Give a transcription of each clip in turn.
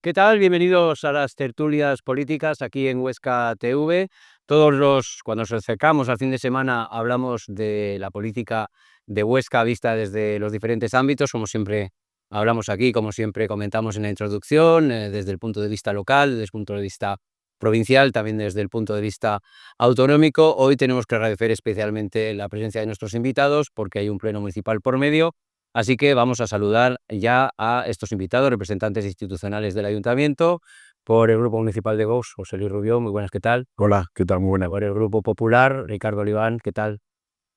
¿Qué tal? Bienvenidos a las tertulias políticas aquí en Huesca TV. Cuando nos acercamos al fin de semana, hablamos de la política de Huesca vista desde los diferentes ámbitos, como siempre hablamos aquí, como siempre comentamos en la introducción, desde el punto de vista local, desde el punto de vista provincial, también desde el punto de vista autonómico. Hoy tenemos que agradecer especialmente la presencia de nuestros invitados porque hay un pleno municipal por medio. Así que vamos a saludar ya a estos invitados, representantes institucionales del Ayuntamiento. Por el Grupo Municipal de Vox, José Luis Rubió, muy buenas, ¿qué tal? Hola, ¿qué tal? Muy buena. Por el Grupo Popular, Ricardo Oliván, ¿qué tal?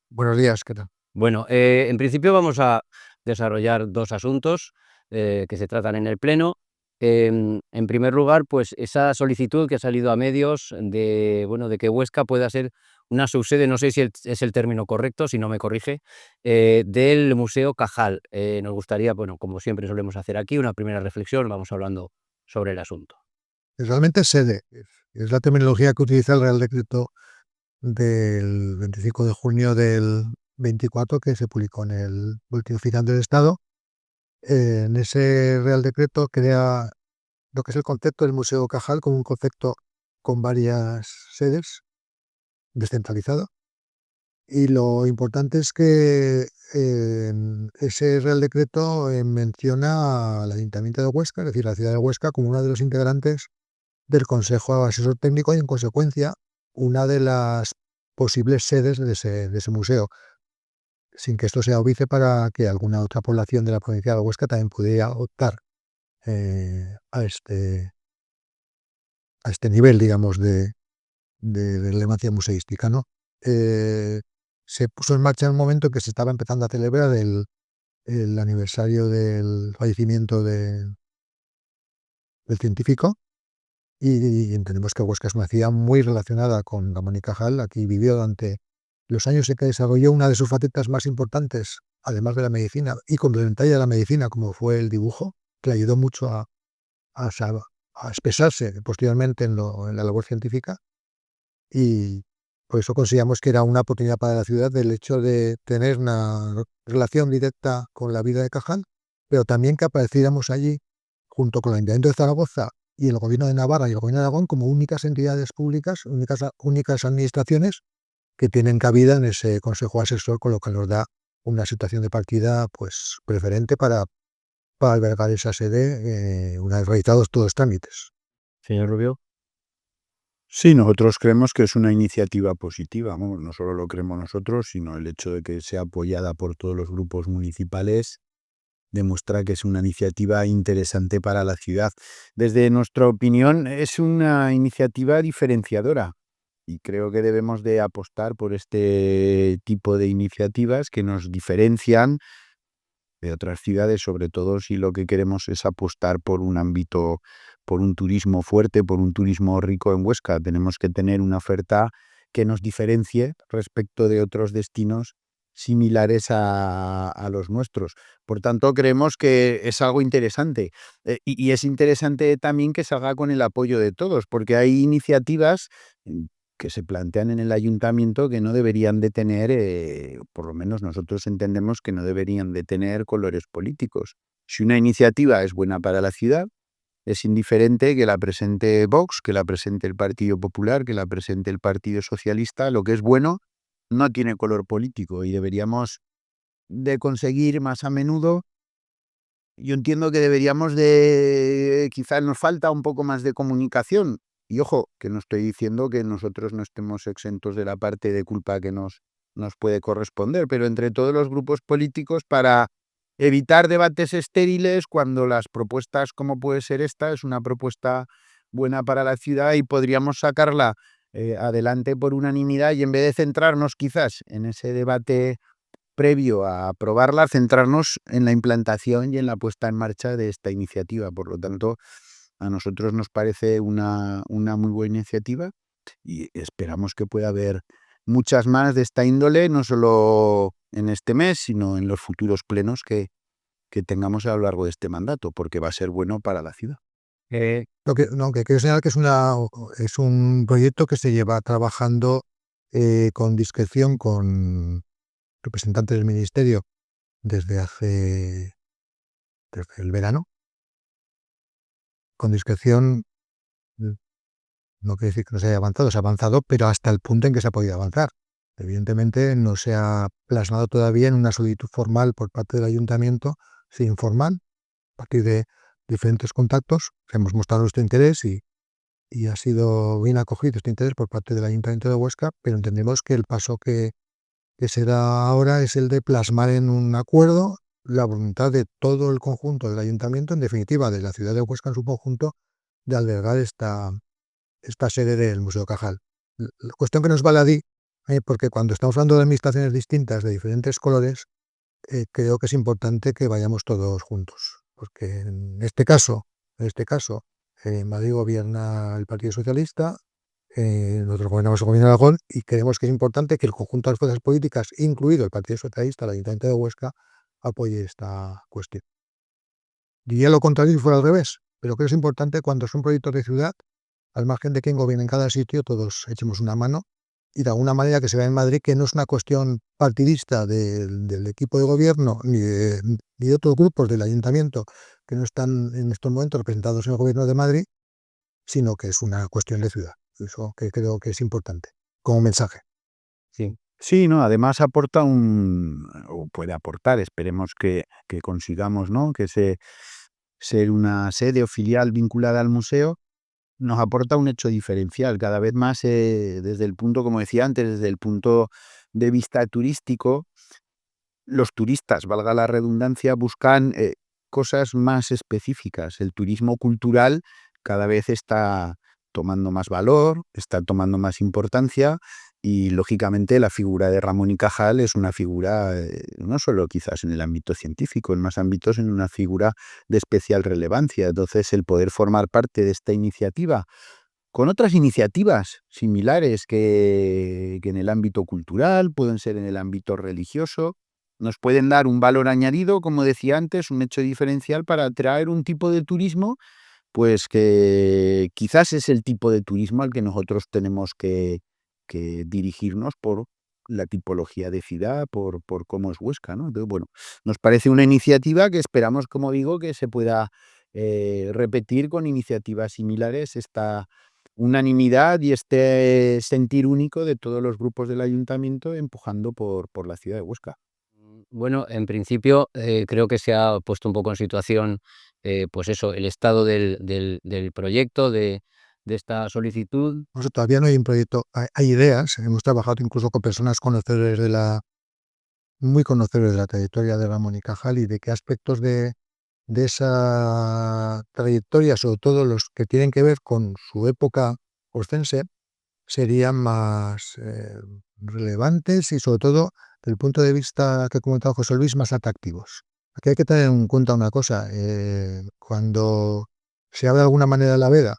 Buenos días, ¿qué tal? Bueno, en principio vamos a desarrollar dos asuntos que se tratan en el Pleno. En primer lugar, pues esa solicitud que ha salido a medios de que Huesca pueda ser una subsede, no sé si es el término correcto, si no me corrige, del Museo Cajal. Nos gustaría, bueno, como siempre solemos hacer aquí, una primera reflexión, vamos hablando sobre el asunto. Realmente sede es la terminología que utiliza el Real Decreto del 25 de junio del 24 que se publicó en el Boletín Oficial del Estado. En ese Real Decreto crea lo que es el concepto del Museo Cajal como un concepto con varias sedes, descentralizado. Y lo importante es que ese Real Decreto menciona al Ayuntamiento de Huesca, es decir, la ciudad de Huesca, como uno de los integrantes del Consejo Asesor Técnico y, en consecuencia, una de las posibles sedes de ese museo, sin que esto sea óbice para que alguna otra población de la provincia de Huesca también pudiera optar eh, a, este, a este nivel, digamos, de relevancia museística, ¿no? Eh, Se puso en marcha en un momento en que se estaba empezando a celebrar el aniversario del fallecimiento del científico. Y entendemos que Huesca es una ciudad muy relacionada con Ramón y Cajal. Aquí vivió durante los años en que desarrolló una de sus facetas más importantes, además de la medicina, y complementaria de la medicina, como fue el dibujo, que le ayudó mucho a, sa- a expresarse posteriormente en la labor científica. Y por eso consideramos que era una oportunidad para la ciudad el hecho de tener una relación directa con la vida de Cajal, pero también que apareciéramos allí junto con el Ayuntamiento de Zaragoza y el Gobierno de Navarra y el Gobierno de Aragón como únicas entidades públicas, únicas administraciones que tienen cabida en ese Consejo Asesor, con lo que nos da una situación de partida pues preferente para albergar esa sede una vez realizados todos los trámites. Señor Rubio. Sí, nosotros creemos que es una iniciativa positiva, vamos, no solo lo creemos nosotros, sino el hecho de que sea apoyada por todos los grupos municipales demuestra que es una iniciativa interesante para la ciudad. Desde nuestra opinión, es una iniciativa diferenciadora y creo que debemos de apostar por este tipo de iniciativas que nos diferencian de otras ciudades, sobre todo si lo que queremos es apostar por un ámbito, por un turismo fuerte, por un turismo rico en Huesca. Tenemos que tener una oferta que nos diferencie respecto de otros destinos similares a los nuestros. Por tanto, creemos que es algo interesante. Y es interesante también que salga con el apoyo de todos, porque hay iniciativas que se plantean en el ayuntamiento que no deberían de tener, por lo menos nosotros entendemos que no deberían de tener colores políticos. Si una iniciativa es buena para la ciudad, es indiferente que la presente Vox, que la presente el Partido Popular, que la presente el Partido Socialista. Lo que es bueno no tiene color político y deberíamos de conseguir más a menudo. Yo entiendo que deberíamos de, quizás nos falta un poco más de comunicación. Y ojo, que no estoy diciendo que nosotros no estemos exentos de la parte de culpa que nos puede corresponder, pero entre todos los grupos políticos para evitar debates estériles cuando las propuestas, como puede ser esta, es una propuesta buena para la ciudad y podríamos sacarla adelante por unanimidad y en vez de centrarnos quizás en ese debate previo a aprobarla, centrarnos en la implantación y en la puesta en marcha de esta iniciativa. Por lo tanto, a nosotros nos parece una muy buena iniciativa y esperamos que pueda haber muchas más de esta índole, no solo en este mes, sino en los futuros plenos que tengamos a lo largo de este mandato, porque va a ser bueno para la ciudad. Lo que quiero señalar que es un proyecto que se lleva trabajando con discreción con representantes del Ministerio desde el verano, con discreción, no quiere decir que no se ha avanzado, pero hasta el punto en que se ha podido avanzar. Evidentemente no se ha plasmado todavía en una solicitud formal por parte del ayuntamiento, sí informal, a partir de diferentes contactos. Hemos mostrado nuestro interés y ha sido bien acogido este interés por parte del Ayuntamiento de Huesca, pero entendemos que el paso que se da ahora es el de plasmar en un acuerdo la voluntad de todo el conjunto del Ayuntamiento, en definitiva de la ciudad de Huesca en su conjunto, de albergar esta sede del Museo Cajal. La cuestión que nos baladí, porque cuando estamos hablando de administraciones distintas de diferentes colores, creo que es importante que vayamos todos juntos, porque en este caso, en Madrid gobierna el Partido Socialista, nosotros gobernamos el Gobierno de Aragón y creemos que es importante que el conjunto de las fuerzas políticas, incluido el Partido Socialista, el Ayuntamiento de Huesca, apoye esta cuestión. Diría lo contrario si fuera al revés, pero creo que es importante cuando son proyectos de ciudad, al margen de quién gobierna en cada sitio, todos echemos una mano y de alguna manera que se vea en Madrid que no es una cuestión partidista del equipo de gobierno ni de otros grupos del ayuntamiento que no están en estos momentos representados en el gobierno de Madrid, sino que es una cuestión de ciudad. Eso que creo que es importante como mensaje. Sí. Sí, no, además aporta o puede aportar, esperemos que consigamos, ¿no? Que ser una sede o filial vinculada al museo, nos aporta un hecho diferencial, cada vez más desde el punto, como decía antes, desde el punto de vista turístico, los turistas, valga la redundancia, buscan cosas más específicas. El turismo cultural cada vez está tomando más valor, está tomando más importancia y, lógicamente, la figura de Ramón y Cajal es una figura, no solo quizás en el ámbito científico, en más ámbitos, en una figura de especial relevancia. Entonces, el poder formar parte de esta iniciativa con otras iniciativas similares que en el ámbito cultural, pueden ser en el ámbito religioso, nos pueden dar un valor añadido, como decía antes, un hecho diferencial para atraer un tipo de turismo, pues que quizás es el tipo de turismo al que nosotros tenemos que dirigirnos por la tipología de ciudad, por cómo es Huesca, ¿no? Entonces, bueno, nos parece una iniciativa que esperamos, como digo, que se pueda repetir con iniciativas similares, esta unanimidad y este sentir único de todos los grupos del ayuntamiento empujando por la ciudad de Huesca. Bueno, en principio, creo que se ha puesto un poco en situación, pues eso, el estado del proyecto, de esta solicitud. Todavía no hay un proyecto, hay ideas, hemos trabajado incluso con personas muy conocedores de la trayectoria de Ramón y Cajal y de qué aspectos de esa trayectoria, sobre todo los que tienen que ver con su época oscense, serían más relevantes y, sobre todo, desde el punto de vista que ha comentado José Luis, más atractivos. Aquí hay que tener en cuenta una cosa, cuando se habla de alguna manera de la veda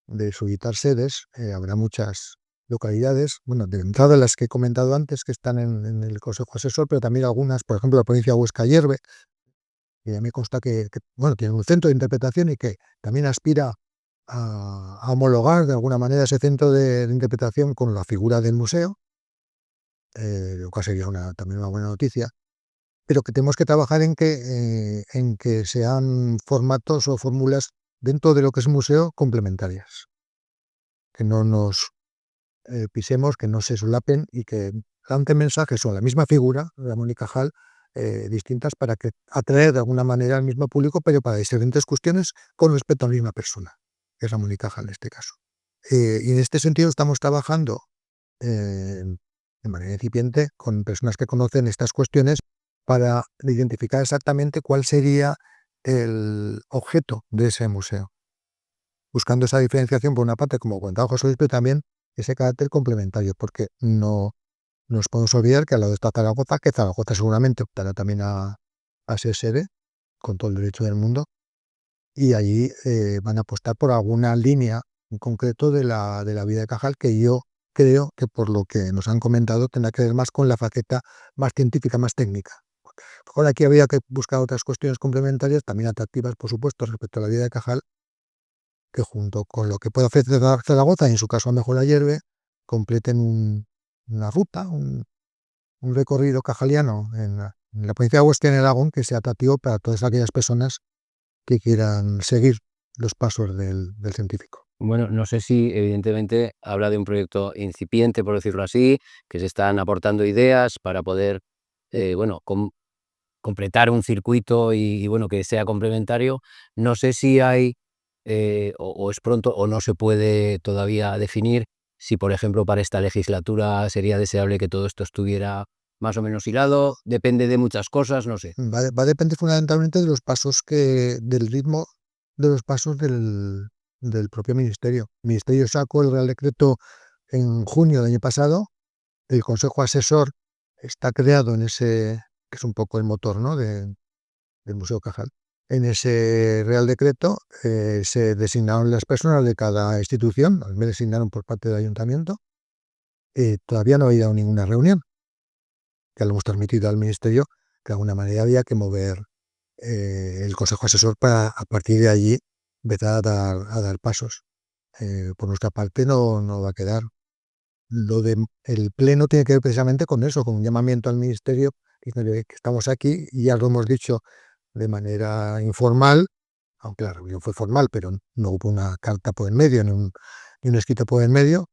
de solicitar sedes, habrá muchas localidades, bueno, de entrada las que he comentado antes, que están en el Consejo Asesor, pero también algunas, por ejemplo, la provincia de Huesca-Yerbe, que a mí me consta que bueno, tiene un centro de interpretación y que también aspira a homologar de alguna manera ese centro de interpretación con la figura del museo, lo cual sería también una buena noticia, pero que tenemos que trabajar en que sean formatos o fórmulas dentro de lo que es museo complementarias, que no nos pisemos, que no se solapen y que lancen mensajes sobre la misma figura, Ramón y Cajal, distintas para atraer de alguna manera al mismo público, pero para diferentes cuestiones con respecto a la misma persona, que es Ramón y Cajal en este caso. Y en este sentido estamos trabajando de manera incipiente con personas que conocen estas cuestiones para identificar exactamente cuál sería el objeto de ese museo, buscando esa diferenciación por una parte, como comentaba José Luis, pero también ese carácter complementario, porque no nos podemos olvidar que al lado está Zaragoza, que Zaragoza seguramente optará también a ser sede, con todo el derecho del mundo, y allí van a apostar por alguna línea en concreto de la vida de Cajal, que yo creo que, por lo que nos han comentado, tendrá que ver más con la faceta más científica, más técnica. Ahora aquí habría que buscar otras cuestiones complementarias, también atractivas, por supuesto, respecto a la vida de Cajal, que junto con lo que puede ofrecer Zaragoza, y en su caso a lo mejor la Yerbe, completen una ruta, un recorrido cajaliano en la provincia de Huesca y en Aragón, que sea atractivo para todas aquellas personas que quieran seguir los pasos del científico. Bueno, no sé si evidentemente habla de un proyecto incipiente, por decirlo así, que se están aportando ideas para poder, bueno, completar un circuito y, bueno, que sea complementario. No sé si hay, o es pronto o no se puede todavía definir si, por ejemplo, para esta legislatura sería deseable que todo esto estuviera más o menos hilado. Depende de muchas cosas, no sé. Va a depender fundamentalmente de los pasos del ritmo de los pasos del propio ministerio. El ministerio sacó el Real Decreto en junio del año pasado. El Consejo Asesor está creado en ese, que es un poco el motor, ¿no?, del Museo Cajal. En ese Real Decreto se designaron las personas de cada institución, me designaron por parte del ayuntamiento. Todavía no ha habido ninguna reunión. Ya lo hemos transmitido al ministerio, que de alguna manera había que mover el Consejo Asesor para, a partir de allí, empezar a dar pasos. Por nuestra parte no va a quedar. El pleno tiene que ver precisamente con eso, con un llamamiento al ministerio, diciéndole que estamos aquí, y ya lo hemos dicho de manera informal, aunque la reunión fue formal, pero no hubo una carta por en medio, ni un escrito por en medio.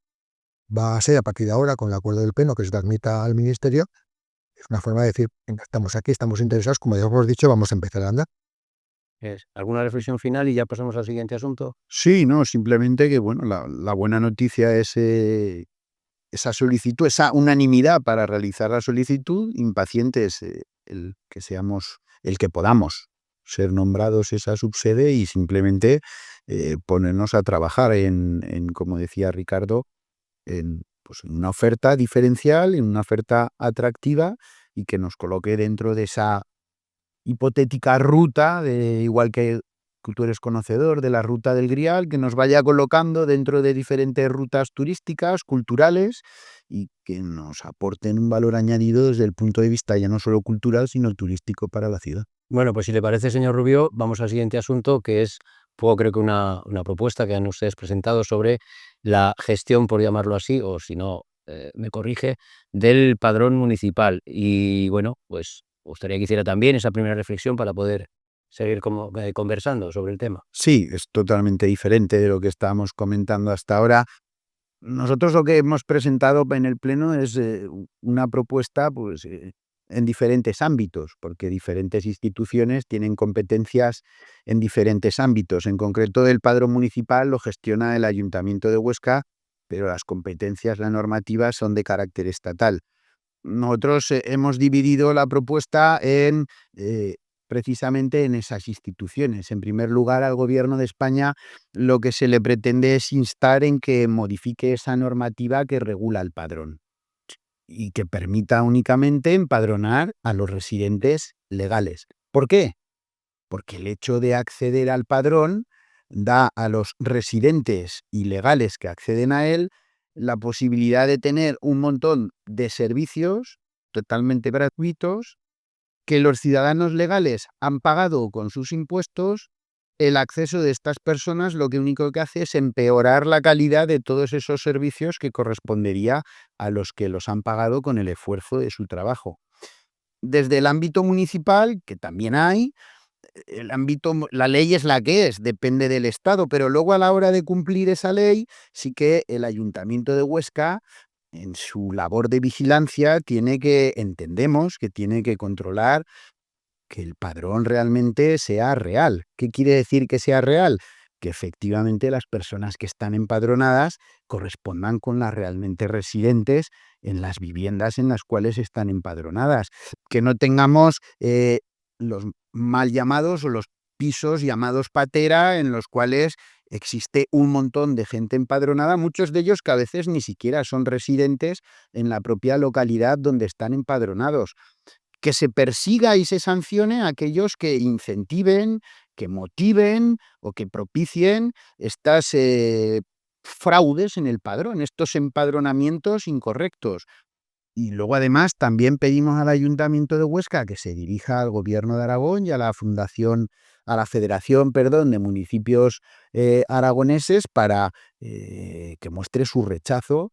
Va a ser a partir de ahora, con el acuerdo del pleno que se transmita al ministerio, es una forma de decir: venga, estamos aquí, estamos interesados, como ya hemos dicho, vamos a empezar a andar. ¿Alguna reflexión final y ya pasamos al siguiente asunto? Sí, no, simplemente que, bueno, la buena noticia es esa solicitud, esa unanimidad para realizar la solicitud. Impaciente es el que podamos ser nombrados esa subsede y simplemente ponernos a trabajar como decía Ricardo, pues, en una oferta diferencial, en una oferta atractiva y que nos coloque dentro de esa hipotética ruta, igual que tú eres conocedor de la ruta del Grial, que nos vaya colocando dentro de diferentes rutas turísticas, culturales, y que nos aporten un valor añadido desde el punto de vista ya no solo cultural, sino turístico para la ciudad. Bueno, pues si le parece, señor Rubio, vamos al siguiente asunto, que es, creo que una propuesta que han ustedes presentado sobre la gestión, por llamarlo así, o si no, me corrige, del padrón municipal. Y bueno, pues me gustaría que hiciera también esa primera reflexión para poder seguir conversando sobre el tema. Sí, es totalmente diferente de lo que estábamos comentando hasta ahora. Nosotros lo que hemos presentado en el pleno es una propuesta, pues, en diferentes ámbitos, porque diferentes instituciones tienen competencias en diferentes ámbitos. En concreto, el padrón municipal lo gestiona el Ayuntamiento de Huesca, pero las competencias, la normativa, son de carácter estatal. Nosotros hemos dividido la propuesta precisamente en esas instituciones. En primer lugar, al Gobierno de España lo que se le pretende es instar en que modifique esa normativa que regula el padrón y que permita únicamente empadronar a los residentes legales. ¿Por qué? Porque el hecho de acceder al padrón da a los residentes ilegales que acceden a él la posibilidad de tener un montón de servicios totalmente gratuitos que los ciudadanos legales han pagado con sus impuestos. El acceso de estas personas lo que único que hace es empeorar la calidad de todos esos servicios que correspondería a los que los han pagado con el esfuerzo de su trabajo. Desde el ámbito municipal, que también hay, la ley es la que es, depende del Estado, pero luego a la hora de cumplir esa ley, sí que el Ayuntamiento de Huesca, en su labor de vigilancia, entendemos que tiene que controlar que el padrón realmente sea real. ¿Qué quiere decir que sea real? Que efectivamente las personas que están empadronadas correspondan con las realmente residentes en las viviendas en las cuales están empadronadas. Que no tengamos los mal llamados o los pisos llamados patera en los cuales existe un montón de gente empadronada, muchos de ellos que a veces ni siquiera son residentes en la propia localidad donde están empadronados. Que se persiga y se sancione a aquellos que incentiven, que motiven o que propicien estas fraudes en el padrón, estos empadronamientos incorrectos. Y luego, además, también pedimos al Ayuntamiento de Huesca que se dirija al Gobierno de Aragón y a la Federación, de Municipios Aragoneses para que muestre su rechazo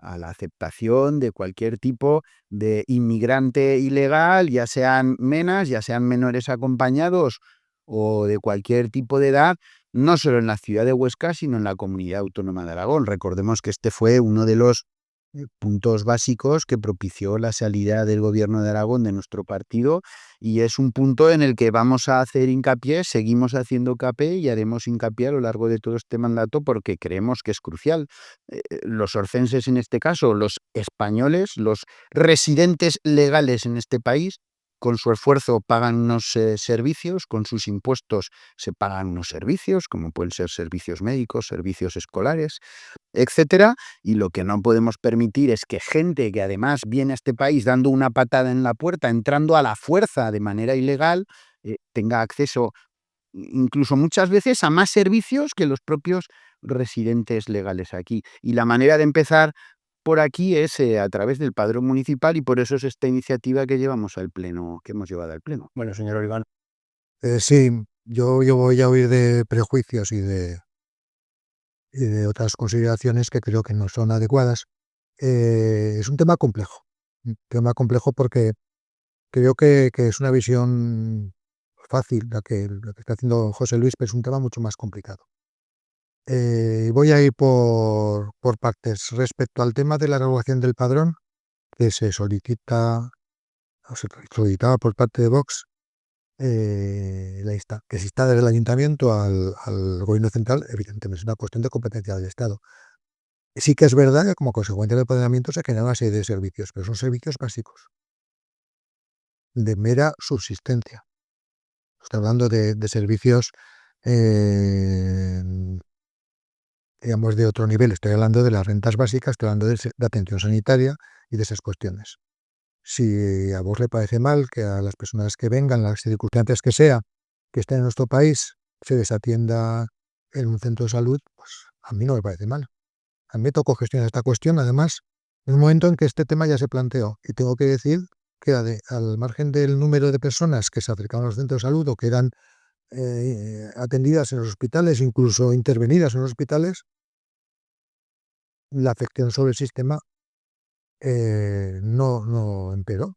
a la aceptación de cualquier tipo de inmigrante ilegal, ya sean menas, ya sean menores acompañados o de cualquier tipo de edad, no solo en la ciudad de Huesca, sino en la comunidad autónoma de Aragón. Recordemos que este fue uno de los puntos básicos que propició la salida del gobierno de Aragón de nuestro partido, y es un punto en el que vamos a hacer hincapié, seguimos haciendo hincapié y haremos hincapié a lo largo de todo este mandato porque creemos que es crucial. Los orcenses en este caso, los españoles, los residentes legales en este país, con su esfuerzo pagan unos servicios, con sus impuestos se pagan unos servicios, como pueden ser servicios médicos, servicios escolares, etcétera, y lo que no podemos permitir es que gente que además viene a este país dando una patada en la puerta, entrando a la fuerza de manera ilegal, tenga acceso incluso muchas veces a más servicios que los propios residentes legales aquí. Y la manera de empezar por aquí es a través del padrón municipal, y por eso es esta iniciativa que llevamos al pleno, que hemos llevado al pleno. Bueno, señor Oliván. Sí, yo voy a huir de prejuicios y de otras consideraciones que creo que no son adecuadas. Es un tema complejo porque creo que es una visión fácil la que está haciendo José Luis, pero es un tema mucho más complicado. Voy a ir por partes. Respecto al tema de la renovación del padrón, que se solicitaba por parte de Vox, que se insta desde el ayuntamiento al gobierno central, evidentemente es una cuestión de competencia del Estado. Sí que es verdad que como consecuencia del empoderamiento se genera una serie de servicios, pero son servicios básicos, de mera subsistencia. Estoy hablando de servicios, digamos, de otro nivel. Estoy hablando de las rentas básicas, estoy hablando de atención sanitaria y de esas cuestiones. Si a vos le parece mal que a las personas que vengan, las circunstancias que sea, que estén en nuestro país, se les atienda en un centro de salud, pues a mí no me parece mal. A mí me tocó gestionar esta cuestión, además, en un momento en que este tema ya se planteó. Y tengo que decir que al margen del número de personas que se acercaban a los centros de salud o que eran atendidas en los hospitales, incluso intervenidas en los hospitales, la afección sobre el sistema no empeoró.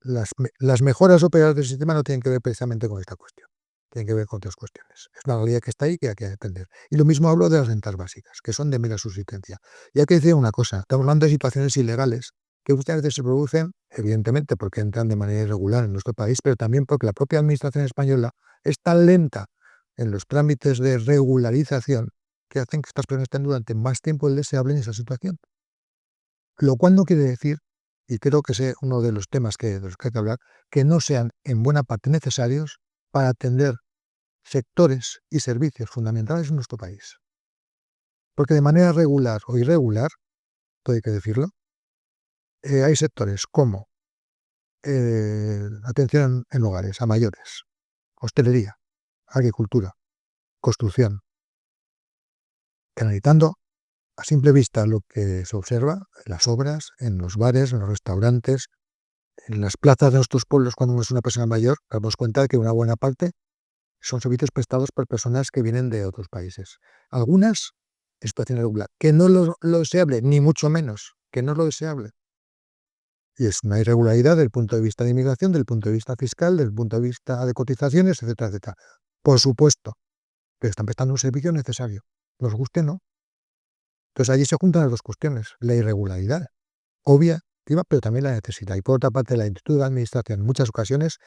Las mejoras operadas del sistema no tienen que ver precisamente con esta cuestión, tienen que ver con otras cuestiones. Es una realidad que está ahí que hay que atender. Y lo mismo hablo de las rentas básicas, que son de mera subsistencia. Y hay que decir una cosa, estamos hablando de situaciones ilegales que muchas veces se producen, evidentemente porque entran de manera irregular en nuestro país, pero también porque la propia administración española es tan lenta en los trámites de regularización que hacen que estas personas estén durante más tiempo del deseable en esa situación. Lo cual no quiere decir, y creo que es uno de los temas de los que hay que hablar, que no sean en buena parte necesarios para atender sectores y servicios fundamentales en nuestro país. Porque de manera regular o irregular, todo hay que decirlo, hay sectores como atención en hogares a mayores, hostelería, agricultura, construcción, que analizando a simple vista lo que se observa en las obras, en los bares, en los restaurantes, en las plazas de nuestros pueblos cuando uno es una persona mayor, nos damos cuenta de que una buena parte son servicios prestados por personas que vienen de otros países. Algunas en situación irregular, que no lo deseable, ni mucho menos, que no es lo deseable. Y es una irregularidad desde el punto de vista de inmigración, desde el punto de vista fiscal, desde el punto de vista de cotizaciones, etcétera, etcétera. Por supuesto, pero están prestando un servicio necesario. Nos guste, ¿no? Entonces allí se juntan las dos cuestiones, la irregularidad, obvia, pero también la necesidad. Y por otra parte, la actitud de la administración en muchas ocasiones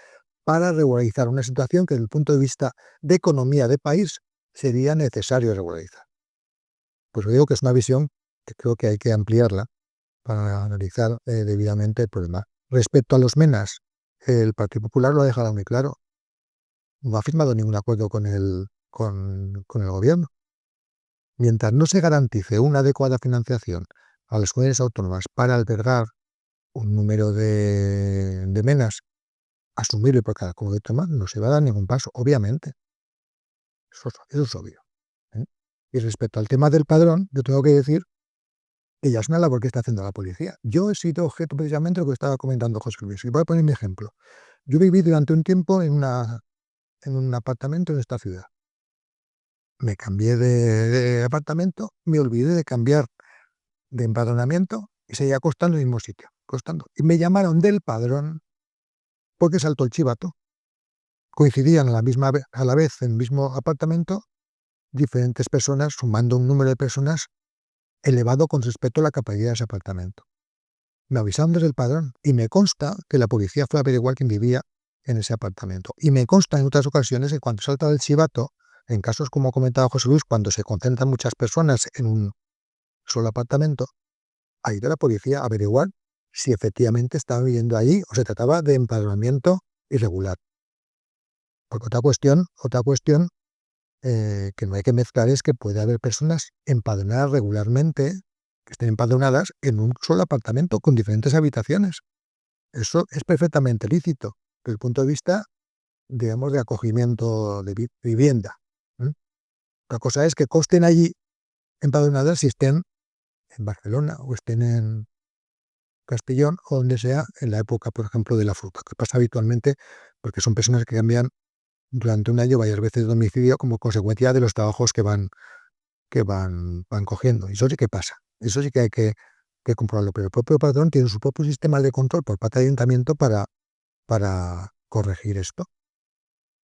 para regularizar una situación que desde el punto de vista de economía de país sería necesario regularizar. Pues digo que es una visión que creo que hay que ampliarla para analizar debidamente el problema. Respecto a los MENAs, el Partido Popular lo ha dejado muy claro. No ha firmado ningún acuerdo con el gobierno. Mientras no se garantice una adecuada financiación a las comunidades autónomas para albergar un número de MENAs asumible por cada comunidad autónoma, no se va a dar ningún paso, obviamente. Eso es obvio. Y respecto al tema del padrón, yo tengo que decir que ya es una labor que está haciendo la policía. Yo he sido objeto precisamente de lo que estaba comentando José Luis. Y voy a poner mi ejemplo. Yo viví durante un tiempo en un apartamento en esta ciudad. Me cambié de apartamento, me olvidé de cambiar de empadronamiento y seguía costando en el mismo sitio, costando. Y me llamaron del padrón porque saltó el chivato. coincidían a la vez en el mismo apartamento diferentes personas, sumando un número de personas elevado con respecto a la capacidad de ese apartamento. Me avisaron desde el padrón y me consta que la policía fue a averiguar quién vivía en ese apartamento. Y me consta en otras ocasiones que cuando salta del chivato, en casos como comentaba José Luis, cuando se concentran muchas personas en un solo apartamento, ha ido la policía a averiguar si efectivamente estaba viviendo allí o se trataba de empadronamiento irregular. Porque otra cuestión que no hay que mezclar es que puede haber personas empadronadas regularmente, que estén empadronadas en un solo apartamento con diferentes habitaciones. Eso es perfectamente lícito desde el punto de vista, digamos, de acogimiento de vivienda. Otra cosa es que consten allí empadronadas si estén en Barcelona o estén en Castellón o donde sea en la época, por ejemplo, de la fruta, que pasa habitualmente porque son personas que cambian durante un año varias veces de domicilio como consecuencia de los trabajos que van cogiendo. Y eso sí que pasa. Eso sí que hay que comprobarlo. Pero el propio padrón tiene su propio sistema de control por parte del ayuntamiento para corregir esto.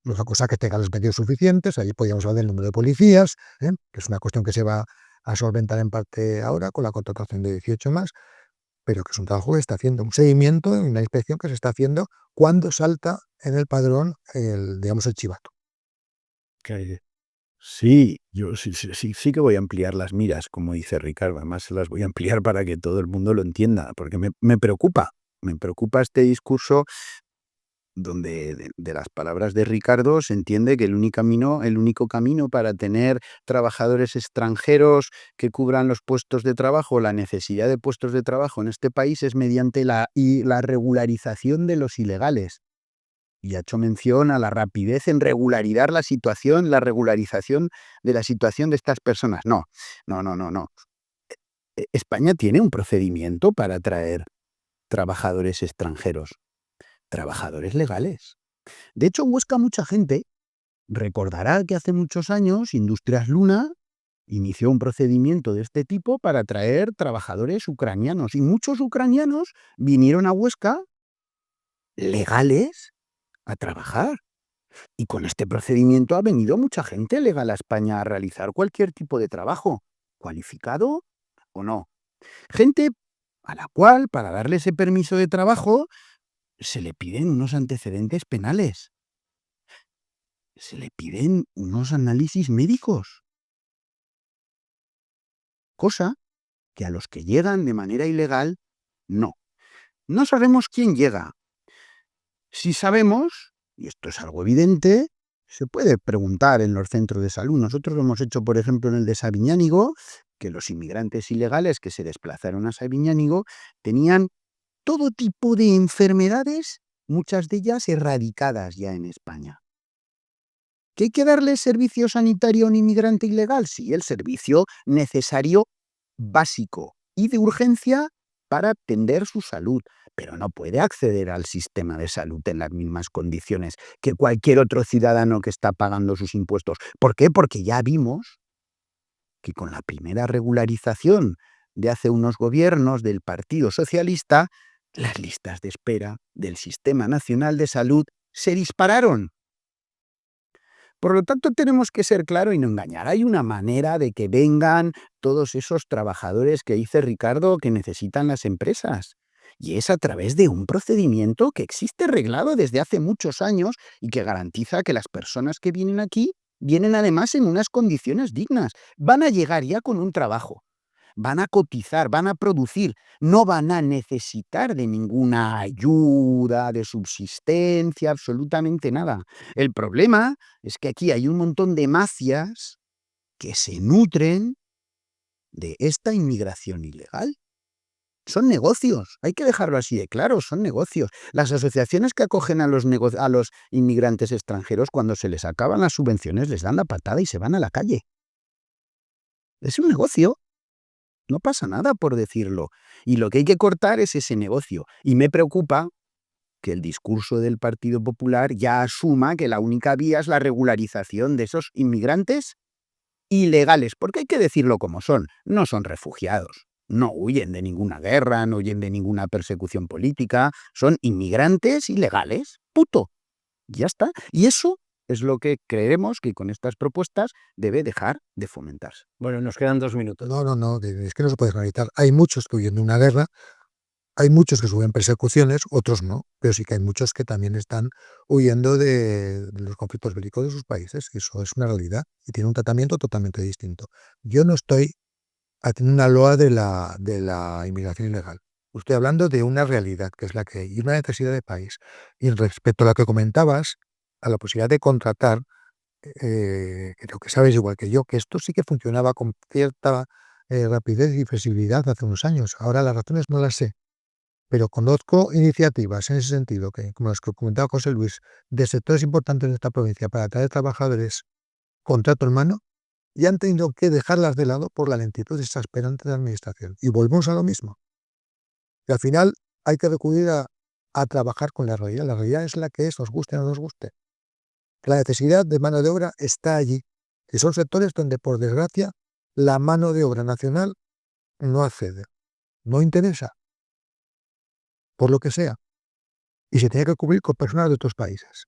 Otra cosa que tenga los medios suficientes. Ahí podríamos hablar del número de policías, que es una cuestión que se va a solventar en parte ahora con la contratación de 18 más, pero que es un trabajo que está haciendo, un seguimiento, una inspección que se está haciendo cuando salta en el padrón el chivato. Sí, yo sí que voy a ampliar las miras, como dice Ricardo. Además, se las voy a ampliar para que todo el mundo lo entienda, porque me preocupa este discurso donde de las palabras de Ricardo se entiende que el único camino para tener trabajadores extranjeros que cubran los puestos de trabajo, la necesidad de puestos de trabajo en este país es mediante la regularización de los ilegales. Y ha hecho mención a la rapidez en regularizar la regularización de la situación de estas personas. No. España tiene un procedimiento para atraer trabajadores extranjeros, trabajadores legales. De hecho, en Huesca mucha gente recordará que hace muchos años Industrias Luna inició un procedimiento de este tipo para atraer trabajadores ucranianos. Y muchos ucranianos vinieron a Huesca legales a trabajar. Y con este procedimiento ha venido mucha gente legal a España a realizar cualquier tipo de trabajo, cualificado o no. Gente a la cual, para darle ese permiso de trabajo, se le piden unos antecedentes penales. Se le piden unos análisis médicos. Cosa que a los que llegan de manera ilegal, no. No sabemos quién llega. Si sabemos, y esto es algo evidente, se puede preguntar en los centros de salud. Nosotros lo hemos hecho, por ejemplo, en el de Sabiñánigo, que los inmigrantes ilegales que se desplazaron a Sabiñánigo tenían todo tipo de enfermedades, muchas de ellas erradicadas ya en España. ¿Que hay que darle servicio sanitario a un inmigrante ilegal? Sí, el servicio necesario básico y de urgencia para atender su salud, pero no puede acceder al sistema de salud en las mismas condiciones que cualquier otro ciudadano que está pagando sus impuestos. ¿Por qué? Porque ya vimos que con la primera regularización de hace unos gobiernos del Partido Socialista, las listas de espera del Sistema Nacional de Salud se dispararon. Por lo tanto, tenemos que ser claros y no engañar. Hay una manera de que vengan todos esos trabajadores que dice Ricardo que necesitan las empresas. Y es a través de un procedimiento que existe reglado desde hace muchos años y que garantiza que las personas que vienen aquí vienen además en unas condiciones dignas. Van a llegar ya con un trabajo. Van a cotizar, van a producir, no van a necesitar de ninguna ayuda, de subsistencia, absolutamente nada. El problema es que aquí hay un montón de mafias que se nutren de esta inmigración ilegal. Son negocios, hay que dejarlo así de claro, son negocios. Las asociaciones que acogen a los inmigrantes extranjeros, cuando se les acaban las subvenciones, les dan la patada y se van a la calle. Es un negocio. No pasa nada por decirlo. Y lo que hay que cortar es ese negocio. Y me preocupa que el discurso del Partido Popular ya asuma que la única vía es la regularización de esos inmigrantes ilegales. Porque hay que decirlo como son. No son refugiados. No huyen de ninguna guerra, no huyen de ninguna persecución política. Son inmigrantes ilegales. Punto. Ya está. Y eso es lo que creemos que con estas propuestas debe dejar de fomentarse. Bueno, nos quedan 2 minutos. No, es que no se puede generalizar. Hay muchos que huyen de una guerra, hay muchos que sufren persecuciones, otros no, pero sí que hay muchos que también están huyendo de los conflictos bélicos de sus países. Eso es una realidad y tiene un tratamiento totalmente distinto. Yo no estoy haciendo una loa de la inmigración ilegal. Estoy hablando de una realidad que es la que hay y una necesidad de país. Y respecto a lo que comentabas, a la posibilidad de contratar, creo que sabes igual que yo, que esto sí que funcionaba con cierta rapidez y flexibilidad hace unos años. Ahora las razones no las sé, pero conozco iniciativas en ese sentido, que, como las que comentaba José Luis, de sectores importantes de esta provincia para atraer trabajadores contrato en mano y han tenido que dejarlas de lado por la lentitud exasperante de la administración. Y volvemos a lo mismo. Que al final hay que recurrir a trabajar con la realidad. La realidad es la que es, nos guste o no nos guste. La necesidad de mano de obra está allí. Y son sectores donde, por desgracia, la mano de obra nacional no accede, no interesa, por lo que sea. Y se tiene que cubrir con personas de otros países.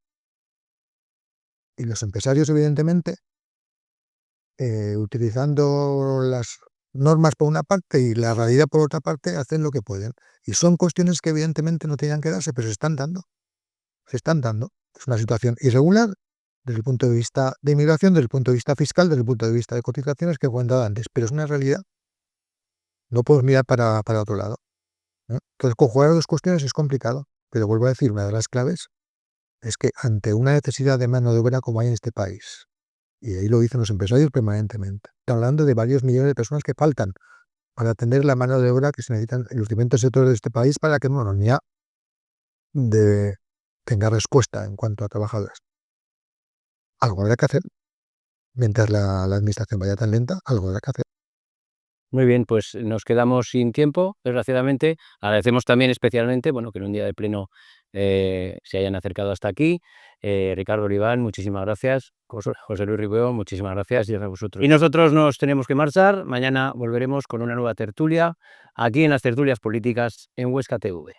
Y los empresarios, evidentemente, utilizando las normas por una parte y la realidad por otra parte, hacen lo que pueden. Y son cuestiones que evidentemente no tenían que darse, pero se están dando. Se están dando. Es una situación irregular desde el punto de vista de inmigración, desde el punto de vista fiscal, desde el punto de vista de cotizaciones que he comentado antes, pero es una realidad. No puedo mirar para otro lado, ¿no? Entonces, conjugar las dos cuestiones es complicado, pero vuelvo a decir, una de las claves es que ante una necesidad de mano de obra como hay en este país, y ahí lo dicen los empresarios permanentemente, están hablando de varios millones de personas que faltan para atender la mano de obra que se necesitan en los diferentes sectores de este país para que una economía tenga respuesta en cuanto a trabajadores. Algo habrá que hacer. Mientras la administración vaya tan lenta, algo habrá que hacer. Muy bien, pues nos quedamos sin tiempo, desgraciadamente. Agradecemos también especialmente, bueno, que en un día de pleno se hayan acercado hasta aquí. Ricardo Oliván, muchísimas gracias. José Luis Ribeo, muchísimas gracias y a vosotros. Y nosotros nos tenemos que marchar. Mañana volveremos con una nueva tertulia aquí en las tertulias políticas en Huesca TV.